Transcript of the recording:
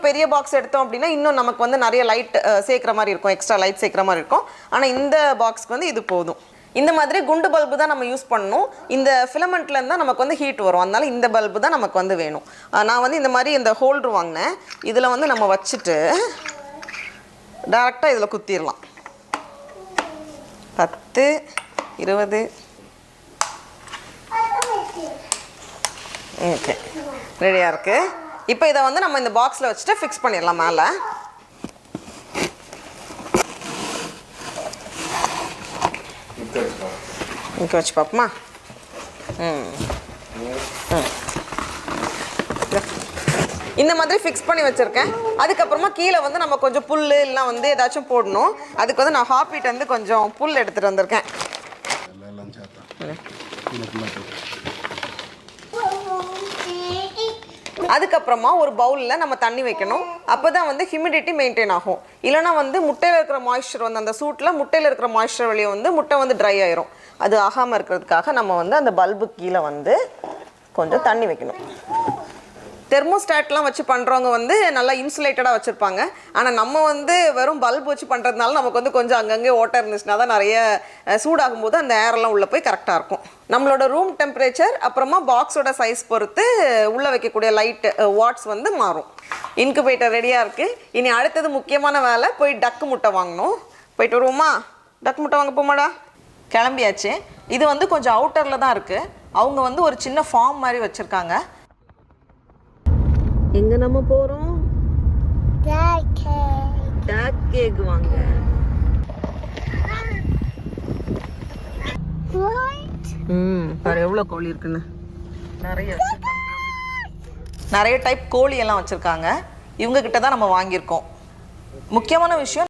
பெரிய பாக்ஸ் எடுத்தோம் அப்படின்னா இன்னும் நமக்கு வந்து நிறைய லைட் சேர்க்குற மாதிரி இருக்கும், எக்ஸ்ட்ரா லைட் சேர்க்குற மாதிரி இருக்கும். ஆனால் இந்த பாக்ஸ்க்கு வந்து இது போதும். இந்த மாதிரி குண்டு பல்பு தான் நம்ம யூஸ் பண்ணணும். இந்த ஃபிலமெண்ட்லேருந்து தான் நமக்கு வந்து ஹீட் வரும், அதனால இந்த பல்பு தான் நமக்கு வந்து வேணும். நான் வந்து இந்த மாதிரி இந்த ஹோல்டர் வாங்கினேன். இதில் வந்து நம்ம வச்சுட்டு டேரெக்டாக இதில் குத்திடலாம். 10 20 ஓகே, ரெடியாக இருக்குது. இப்போ இதை வந்து நம்ம இந்த பாக்ஸில் வச்சுட்டு ஃபிக்ஸ் பண்ணிடலாம். மேலே இங்கே வச்சு பார்ப்போமா? இந்த மாதிரி ஃபிக்ஸ் பண்ணி வச்சுருக்கேன். அதுக்கப்புறமா கீழே வந்து நம்ம கொஞ்சம் புல் இல்லை வந்து ஏதாச்சும் போடணும். அதுக்கு வந்து நான் ஹாப்பிட்ட வந்து கொஞ்சம் புல் எடுத்துகிட்டு வந்திருக்கேன். அதுக்கப்புறமா ஒரு பவுலில் நம்ம தண்ணி வைக்கணும். அப்போ தான் வந்து ஹியூமிடிட்டி மெயின்டைன் ஆகும். இல்லைனா வந்து முட்டையில் இருக்கிற மாய்ஸ்சர் வந்து அந்த சூட்டில் முட்டையில் இருக்கிற மாய்ஸ்சர் வழியை வந்து முட்டை வந்து ட்ரை ஆயிரும். அது ஆகாமல் இருக்கிறதுக்காக நம்ம வந்து அந்த பல்பு கீழே வந்து கொஞ்சம் தண்ணி வைக்கணும். தெர்மோஸ்டாட்லாம் வச்சு பண்ணுறவங்க வந்து நல்லா இன்சுலேட்டடாக வச்சுருப்பாங்க. ஆனால் நம்ம வந்து வெறும் பல்ப் வச்சு பண்ணுறதுனால நமக்கு வந்து கொஞ்சம் அங்கங்கே ஓட்டை இருந்துச்சுன்னா தான் நிறைய சூடாகும்போது அந்த ஏரெல்லாம் உள்ளே போய் கரெக்டாக இருக்கும். நம்மளோட ரூம் டெம்பரேச்சர் அப்புறமா பாக்ஸோட சைஸ் பொறுத்து உள்ளே வைக்கக்கூடிய லைட் வாட்ஸ் வந்து மாறும். இன்குபேட்டர் ரெடியாக இருக்குது. இனி அடுத்தது முக்கியமான வேலை, போய் டக்கு முட்டை வாங்கணும். போயிட்டு வருவோமா? டக்கு முட்டை வாங்க போமாடா. கிளம்பியாச்சு. இது வந்து கொஞ்சம் அவுட்டரில் தான் இருக்குது. அவங்க வந்து ஒரு சின்ன ஃபார்ம் மாதிரி வச்சுருக்காங்க. எங்க நம்ம போறோம்? டக் கேக் வாங்க. பாரு எவ்வளவு கோழி இருக்குன்னு. நிறைய டைப் கோழி எல்லாம் வச்சிருக்காங்க. இவங்க கிட்ட தான் நம்ம வாங்கியிருக்கோம். முக்கியமான விஷயம்